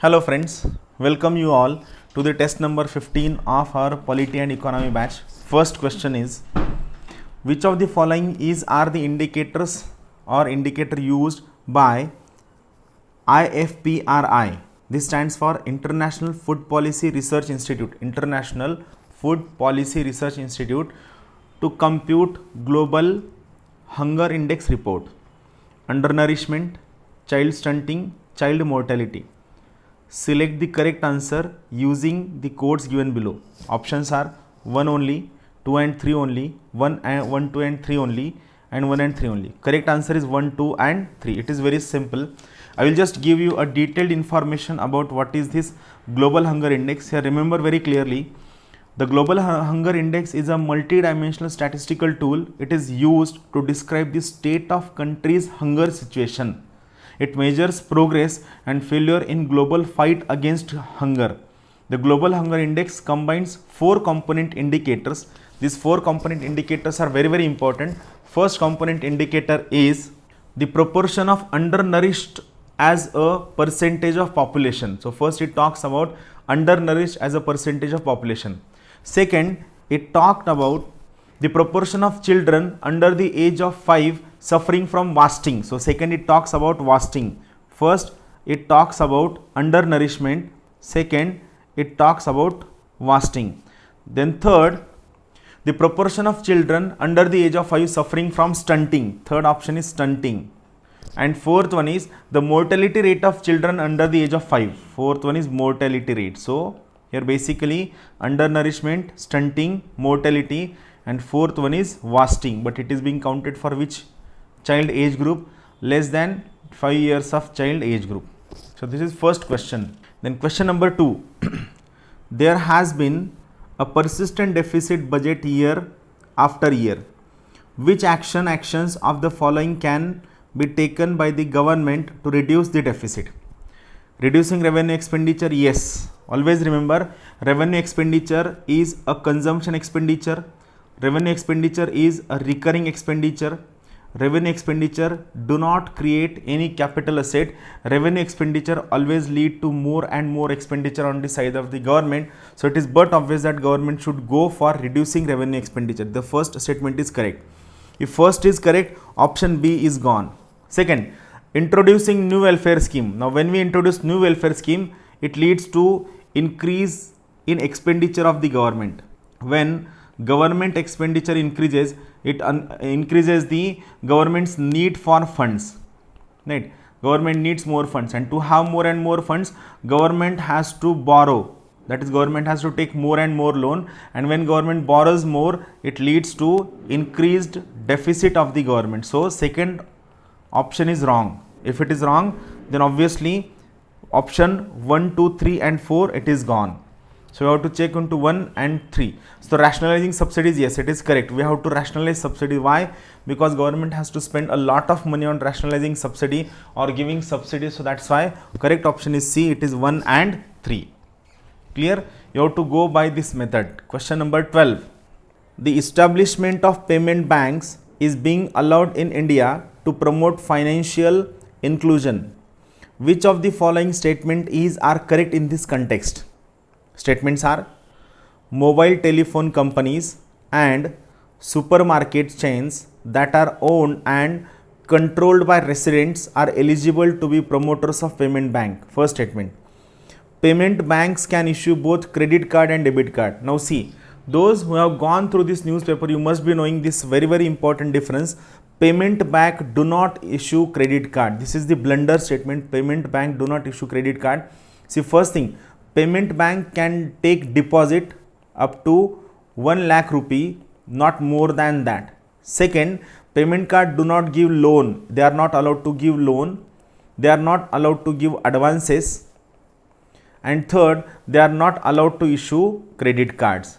Hello friends, welcome you all to the test number 15 of our Polity and Economy batch. First question is, which of the following are the indicators or indicator used by IFPRI? This stands for International Food Policy Research Institute. International Food Policy Research Institute to compute global hunger index report, undernourishment, child stunting, child mortality. Select the correct answer using the codes given below. Options are 1 only, 2 and 3 only, 1, 2 and 3 only, and 1 and 3 only. Correct answer is 1, 2 and 3. It is very simple. I will just give you a detailed information about what is this global hunger index. Here remember very clearly, the global hunger index is a multi-dimensional statistical tool. It is used to describe the state of country's hunger situation. It measures progress and failure in global fight against hunger. The global hunger index combines 4 component indicators. These 4 component indicators are very important. First component indicator is the proportion of undernourished as a percentage of population. So first it talks about undernourished as a percentage of population. Second, it talked about the proportion of children under the age of 5 suffering from fasting. So second, it talks about fasting. First, it talks about undernourishment. Second, it talks about fasting. Then third, the proportion of children under the age of 5 suffering from stunting. Third option is stunting. And fourth one is the mortality rate of children under the age of 5. Fourth one is mortality rate. So here basically undernourishment, stunting, mortality, and fourth one is fasting, but it is being counted for which child age group? Less than 5 years of child age group. So this is first question. Then question number 2. There has been a persistent deficit budget year after year. Which actions of the following can be taken by the government to reduce the deficit? Reducing revenue expenditure, yes. Always remember, revenue expenditure is a consumption expenditure. Revenue expenditure is a recurring expenditure. Revenue expenditure do not create any capital asset. Revenue expenditure always lead to more and more expenditure on the side of the government. So it is but obvious that government should go for reducing revenue expenditure. The first statement is correct. If first is correct, option B is gone. Second, introducing new welfare scheme. Now when we introduce new welfare scheme, it leads to increase in expenditure of the government. When government expenditure increases, it increases the government's need for funds, right? Government needs more funds, and to have more and more funds, government has to borrow. That is, government has to take more and more loan, and when government borrows more, it leads to increased deficit of the government. So second option is wrong. If it is wrong, then obviously option 1, 2, 3 and 4, it is gone. So we have to check into 1 and 3. So rationalizing subsidies, yes, it is correct. We have to rationalize subsidy. Why? Because government has to spend a lot of money on rationalizing subsidy or giving subsidies. So that's why correct option is C. It is 1 and 3. Clear? You have to go by this method. Question number 12. The establishment of payment banks is being allowed in India to promote financial inclusion. Which of the following statement are correct in this context? Statements are: mobile telephone companies and supermarket chains that are owned and controlled by residents are eligible to be promoters of payment bank. First statement. Payment banks can issue both credit card and debit card. Now see, those who have gone through this newspaper, you must be knowing this very important difference. Payment bank do not issue credit card. This is the blunder statement. Payment bank do not issue credit card. See, first thing, payment bank can take deposit up to 1 lakh rupee, not more than that. Second, payment card do not give loan. They are not allowed to give loan. They are not allowed to give advances. And third, they are not allowed to issue credit cards.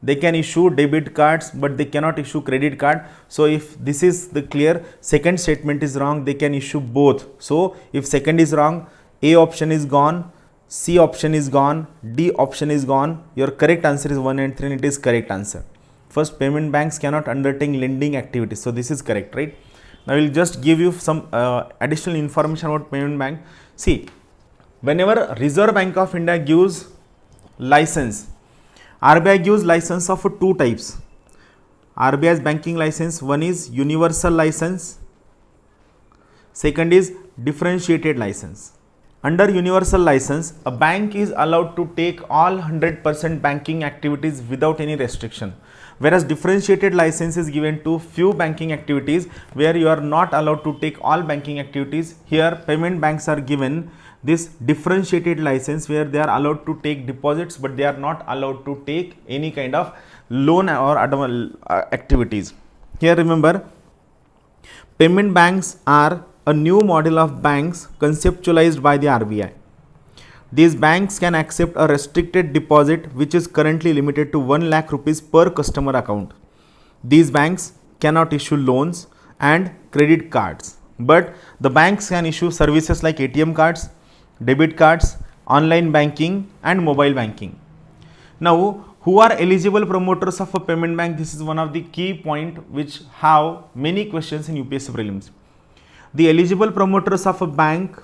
They can issue debit cards, but they cannot issue credit card. So if this is the clear, second statement is wrong, they can issue both. So if second is wrong, A option is gone, C option is gone, D option is gone. Your correct answer is 1 and 3 and it is correct answer. First, payment banks cannot undertake lending activities. So this is correct, right? Now I will just give you some additional information about payment bank. See, whenever Reserve Bank of India gives license, RBI gives license of two types. RBI's banking license, one is universal license, second is differentiated license. Under universal license, a bank is allowed to take all 100% banking activities without any restriction, whereas differentiated license is given to few banking activities where you are not allowed to take all banking activities. Here payment banks are given this differentiated license where they are allowed to take deposits, but they are not allowed to take any kind of loan or activities. Here remember, payment banks are a new model of banks conceptualized by the RBI. These banks can accept a restricted deposit which is currently limited to 1 lakh rupees per customer account. These banks cannot issue loans and credit cards, but the banks can issue services like ATM cards, debit cards, online banking and mobile banking. Now, who are eligible promoters of a payment bank? This is one of the key point which have many questions in UPSC prelims. The eligible promoters of a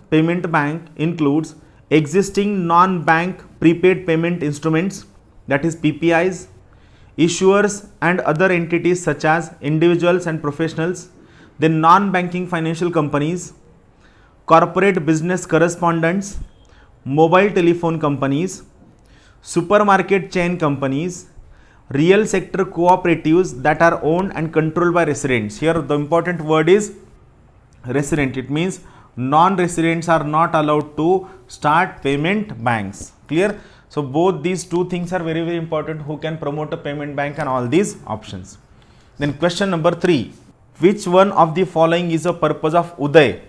payment bank includes existing non-bank prepaid payment instruments, that is PPIs, issuers and other entities such as individuals and professionals, then non-banking financial companies, corporate business correspondents, mobile telephone companies, supermarket chain companies, real sector cooperatives that are owned and controlled by residents. Here the important word is resident. It means non-residents are not allowed to start payment banks. Clear? So both these two things are very important. Who can promote a payment bank and all these options. Then question number 3. Which one of the following is a purpose of Uday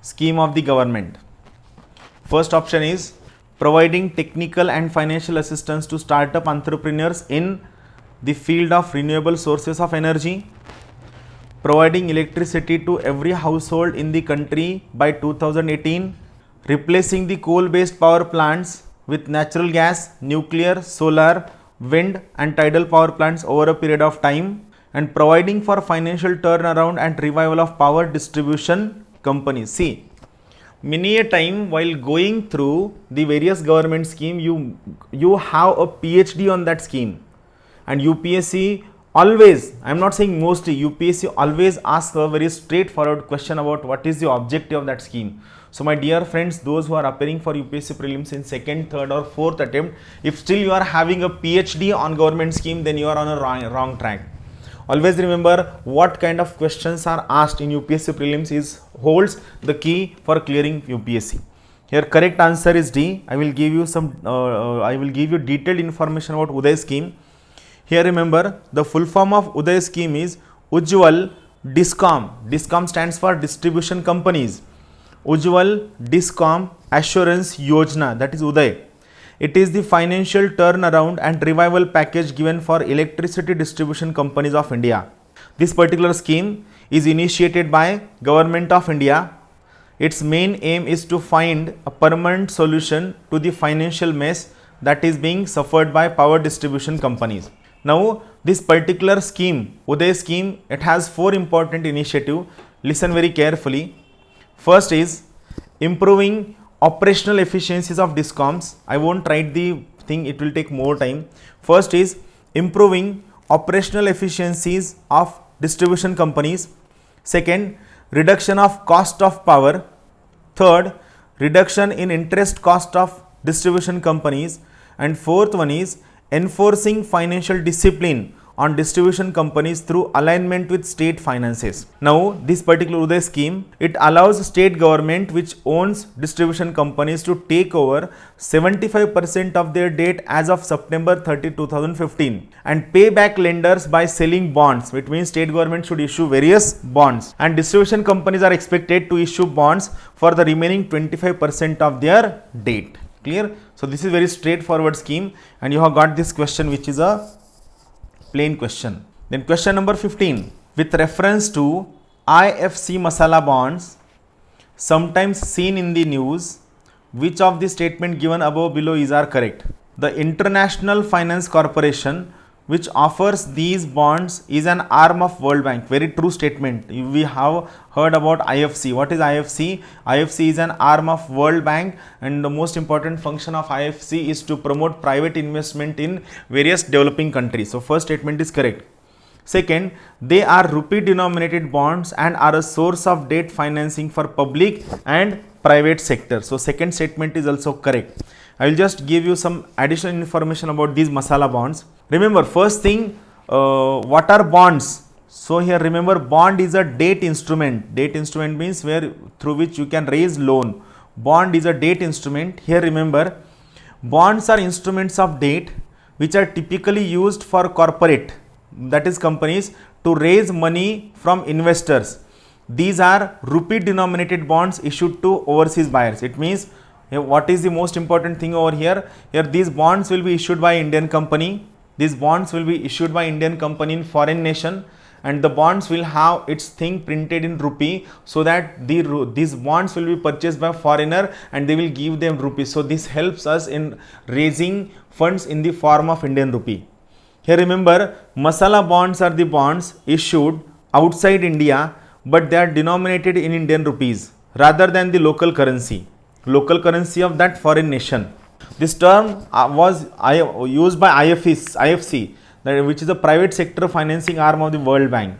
scheme of the government? First option is providing technical and financial assistance to startup entrepreneurs in the field of renewable sources of energy, providing electricity to every household in the country by 2018, replacing the coal-based power plants with natural gas, nuclear, solar, wind and tidal power plants over a period of time, and providing for financial turnaround and revival of power distribution companies. See, many a time while going through the various government scheme, you have a PhD on that scheme, and UPSC always, I am not saying mostly, UPSC always asks a very straightforward question about what is the objective of that scheme. So my dear friends, those who are appearing for UPSC prelims in second, third or fourth attempt, if still you are having a PhD on government scheme, then you are on a wrong track. Always remember what kind of questions are asked in UPSC prelims holds the key for clearing UPSC. Here correct answer is D. I will give you detailed information about Uday scheme. Here remember, the full form of Uday scheme is Ujjwal Discom. Discom stands for distribution companies. Ujjwal Discom Assurance Yojana, that is Uday. It is the financial turnaround and revival package given for electricity distribution companies of India. This particular scheme is initiated by Government of India. Its main aim is to find a permanent solution to the financial mess that is being suffered by power distribution companies. Now, this particular scheme, Uday scheme, it has 4 important initiatives. Listen very carefully. First is improving operational efficiencies of discoms. I won't write the thing, it will take more time. First is improving operational efficiencies of distribution companies. Second, reduction of cost of power. Third, reduction in interest cost of distribution companies. And fourth one is enforcing financial discipline on distribution companies through alignment with state finances. Now, this particular Uday scheme, it allows state government which owns distribution companies to take over 75% of their debt as of September 30, 2015 and pay back lenders by selling bonds. It means state government should issue various bonds and distribution companies are expected to issue bonds for the remaining 25% of their debt. Clear? So, this is very straightforward scheme and you have got this question which is a plain question. Then question number 15. With reference to IFC Masala bonds sometimes seen in the news, which of the statement given above below is are correct? The International Finance Corporation which offers these bonds is an arm of World Bank. Very true statement. We have heard about IFC. What is IFC? IFC is an arm of World Bank, and the most important function of IFC is to promote private investment in various developing countries. So first statement is correct. Second, they are rupee denominated bonds and are a source of debt financing for public and private sector. So second statement is also correct. I will just give you some additional information about these masala bonds. Remember, first thing, what are bonds? So here remember, bond is a debt instrument. Debt instrument means where through which you can raise loan. Bond is a debt instrument. Here remember, bonds are instruments of debt which are typically used for corporate, that is companies, to raise money from investors. These are rupee denominated bonds issued to overseas buyers. It means, what is the most important thing over here? Here these bonds will be issued by Indian company. These bonds will be issued by Indian company in foreign nation, and the bonds will have its thing printed in rupee, so that these bonds will be purchased by foreigner and they will give them rupees. So this helps us in raising funds in the form of Indian rupee. Here remember, masala bonds are the bonds issued outside India, but they are denominated in Indian rupees rather than the local currency of that foreign nation. This term was used by IFC, which is a private sector financing arm of the World Bank.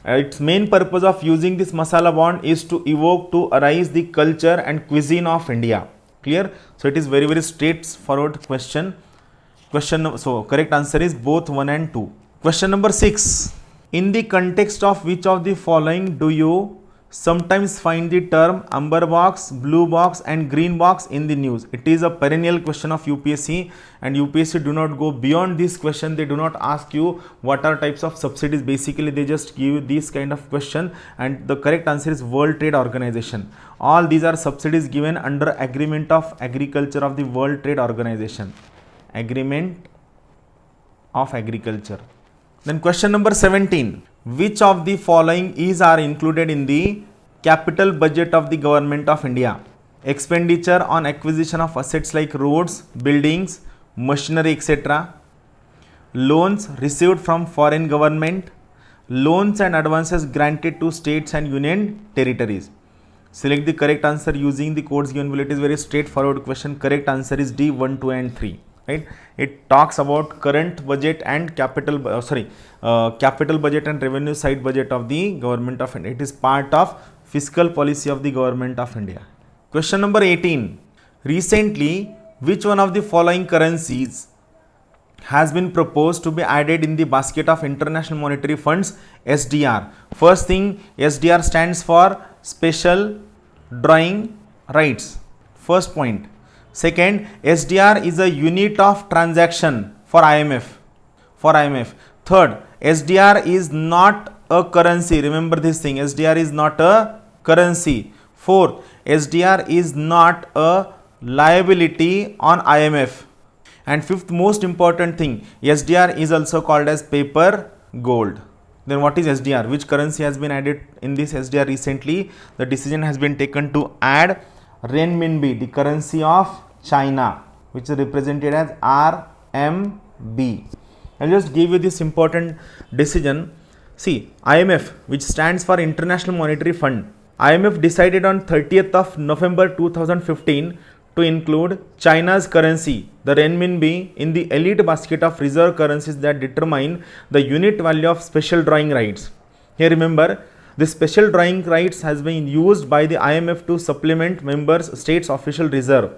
Its main purpose of using this masala bond is to evoke, to arise the culture and cuisine of India. Clear? So it is very, very straightforward question. So correct answer is both 1 and 2. Question number 6. In the context of which of the following do you sometimes find the term amber box, blue box and green box in the news? It is a perennial question of UPSC, and UPSC do not go beyond this question. They do not ask you what are types of subsidies. Basically they just give you this kind of question, and the correct answer is World Trade Organization. All these are subsidies given under Agreement of Agriculture of the World Trade Organization. Agreement of Agriculture. Then question number 17. Which of the following are included in the capital budget of the Government of India? Expenditure on acquisition of assets like roads, buildings, machinery, etc. Loans received from foreign government. Loans and advances granted to states and union territories. Select the correct answer using the codes given below. It is very straightforward question. Correct answer is D, 1, 2 and 3. Right? It talks about current budget and capital budget and revenue side budget of the Government of India. It is part of fiscal policy of the Government of India. Question number 18. Recently, which one of the following currencies has been proposed to be added in the basket of International Monetary Fund's SDR? First thing, SDR stands for Special Drawing Rights. First point. Second, SDR is a unit of transaction for IMF. Third, SDR is not a currency. Remember this thing, SDR is not a currency. Fourth, SDR is not a liability on IMF. And fifth most important thing, SDR is also called as paper gold. Then what is SDR? Which currency has been added in this SDR recently? The decision has been taken to add renminbi, the currency of China, which is represented as RMB. I'll just give you this important decision. See, IMF, which stands for International Monetary Fund, IMF decided on 30th of November 2015 to include China's currency, the renminbi, in the elite basket of reserve currencies that determine the unit value of special drawing rights. Here remember, the special drawing rights has been used by the IMF to supplement members' states' official reserve.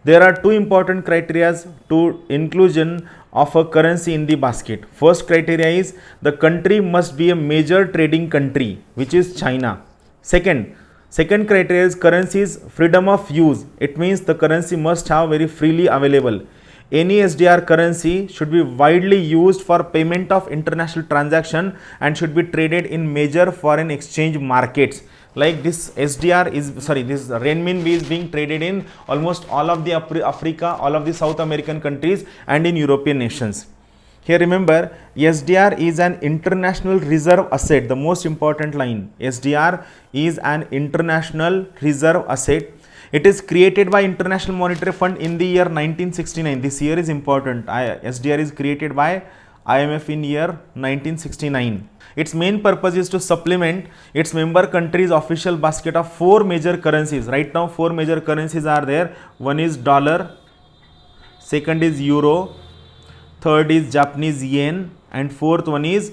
There are two important criteria to inclusion of a currency in the basket. First criteria is the country must be a major trading country, which is China. Second criteria is currency's freedom of use. It means the currency must have very freely available. Any SDR currency should be widely used for payment of international transaction and should be traded in major foreign exchange markets. Like this SDR is, this renminbi is being traded in almost all of the Africa, all of the South American countries and in European nations. Here remember, SDR is an international reserve asset. The most important line, SDR is an international reserve asset. It is created by International Monetary Fund in the year 1969. This year is important. SDR is created by IMF in year 1969. Its main purpose is to supplement its member countries' official basket of 4 major currencies. Right now 4 major currencies are there. One is dollar, second is euro, third is Japanese yen, and fourth one is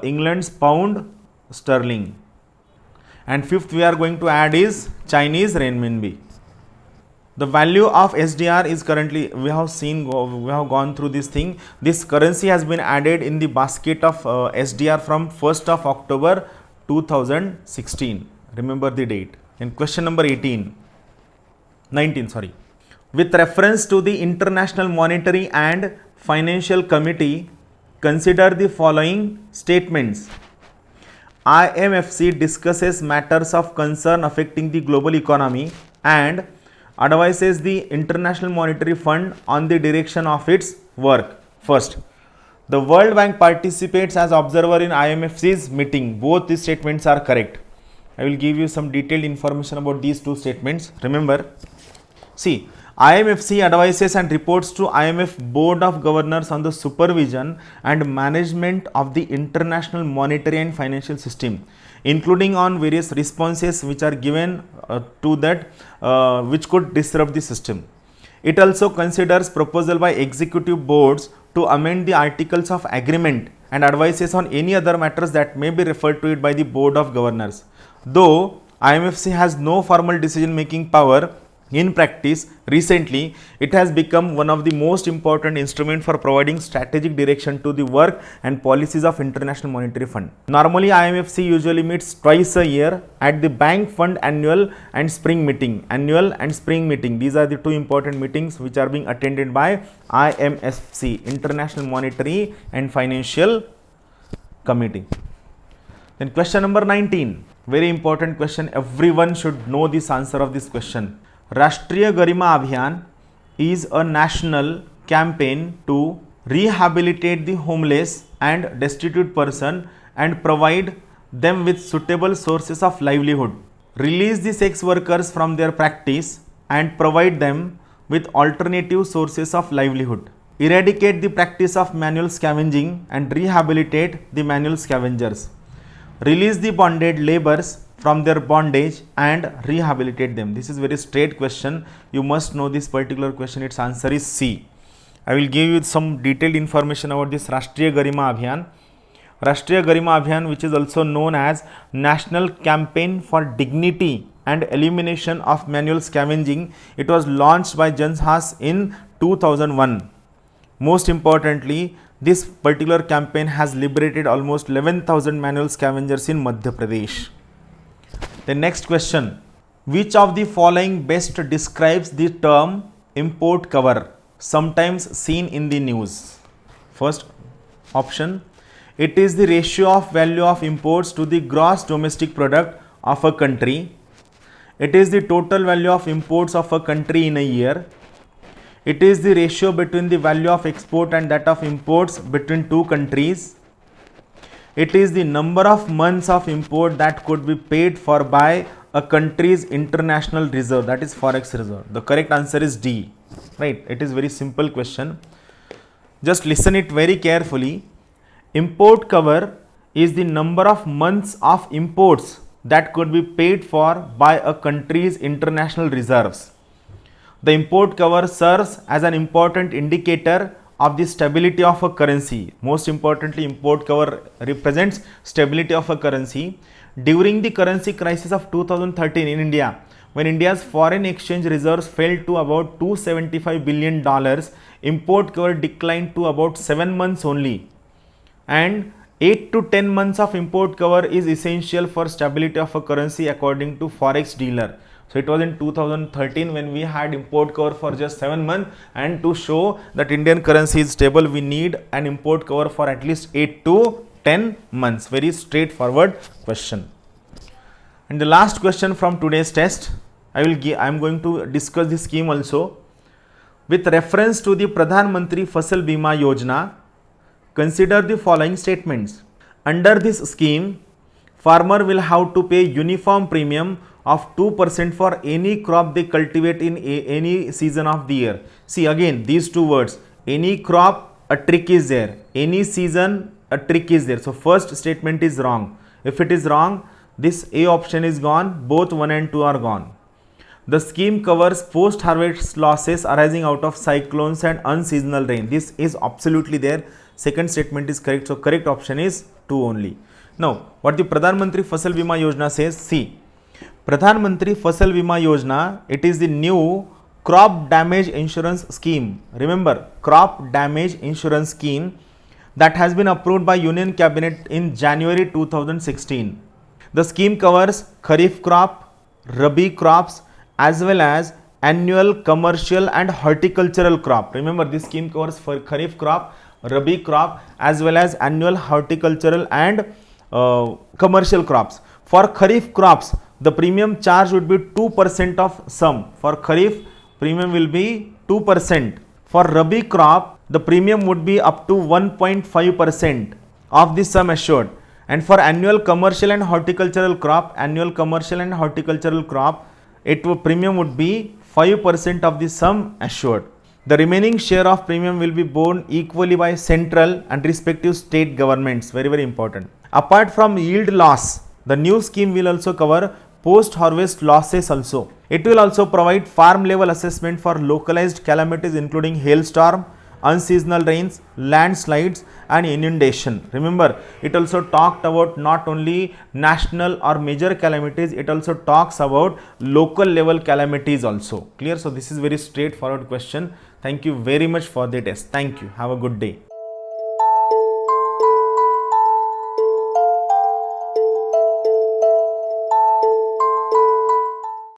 England's pound sterling, and fifth we are going to add is Chinese renminbi. The value of SDR is currently, we have gone through this thing. This currency has been added in the basket of SDR from 1st of October 2016. Remember the date. In question number 19, sorry. With reference to the International Monetary and Financial Committee, consider the following statements. IMFC discusses matters of concern affecting the global economy and advises the International Monetary Fund on the direction of its work. First, the World Bank participates as observer in IMFC's meeting. Both these statements are correct. I will give you some detailed information about these two statements. Remember, see, IMFC advises and reports to IMF Board of Governors on the supervision and management of the international monetary and financial system, including on various responses which are given to that which could disrupt the system. It also considers proposal by executive boards to amend the articles of agreement and advises on any other matters that may be referred to it by the Board of Governors. Though IMFC has no formal decision making power, in practice, recently, it has become one of the most important instruments for providing strategic direction to the work and policies of International Monetary Fund. Normally, IMFC usually meets twice a year at the Bank Fund Annual and Spring Meeting. Annual and Spring Meeting, these are the two important meetings which are being attended by IMFC, International Monetary and Financial Committee. Then question number 19, very important question. Everyone should know this answer of this question. Rashtriya Garima Abhiyan is a national campaign to rehabilitate the homeless and destitute person and provide them with suitable sources of livelihood, release the sex workers from their practice and provide them with alternative sources of livelihood, eradicate the practice of manual scavenging and rehabilitate the manual scavengers, release the bonded laborers from their bondage and rehabilitate them. This is very straight question. You must know this particular question. Its answer is C. I will give you some detailed information about this Rashtriya Garima Abhiyan. Rashtriya Garima Abhiyan, which is also known as National Campaign for Dignity and Elimination of Manual Scavenging. It was launched by Janhas in 2001. Most importantly, this particular campaign has liberated almost 11,000 manual scavengers in Madhya Pradesh. The next question, which of the following best describes the term import cover, sometimes seen in the news? First option, it is the ratio of value of imports to the gross domestic product of a country. It is the total value of imports of a country in a year. It is the ratio between the value of export and that of imports between two countries. It is the number of months of import that could be paid for by a country's international reserve, that is forex reserve. The correct answer is D. Right? It is very simple question. Just listen it very carefully. Import cover is the number of months of imports that could be paid for by a country's international reserves. The import cover serves as an important indicator of the stability of a currency. Most importantly, import cover represents stability of a currency. During the currency crisis of 2013 in India, when India's foreign exchange reserves fell to about $275 billion, import cover declined to about 7 months only. And 8 to 10 months of import cover is essential for stability of a currency according to forex dealer. So it was in 2013 when we had import cover for just 7 months, and to show that Indian currency is stable, we need an import cover for at least 8 to 10 months. Very straightforward question. And the last question from today's test, I am going to discuss the scheme also. With reference to the Pradhan Mantri Fasal Bima Yojana, consider the following statements. Under this scheme, farmer will have to pay uniform premium of 2% for any crop they cultivate in any season of the year. See again these two words, any crop, a trick is there. Any season, a trick is there. So first statement is wrong. If it is wrong, this A option is gone. Both 1 and 2 are gone. The scheme covers post-harvest losses arising out of cyclones and unseasonal rain. This is absolutely there. Second statement is correct. So correct option is 2 only. Now, what the Pradhan Mantri Fasal Bima Yojana says, see, Pradhan Mantri Fasal Bima Yojana, it is the new crop damage insurance scheme. Remember, crop damage insurance scheme that has been approved by Union Cabinet in January 2016. The scheme covers Kharif crop, Rabi crops, as well as annual commercial and horticultural crop. Remember, this scheme covers for Kharif crop, Rabi crop, as well as annual horticultural and commercial crops. For Kharif crops, the premium charge would be 2% of sum. For Kharif, premium will be 2%. For Rabi crop, the premium would be up to 1.5% of the sum assured. And for annual commercial and horticultural crop, premium would be 5% of the sum assured. The remaining share of premium will be borne equally by central and respective state governments. Very, very important. Apart from yield loss, the new scheme will also cover post-harvest losses also. It will also provide farm level assessment for localized calamities including hailstorm, unseasonal rains, landslides and inundation. Remember, it also talked about not only national or major calamities, it also talks about local level calamities also. Clear? So this is very straightforward question. Thank you very much for the test. Thank you. Have a good day.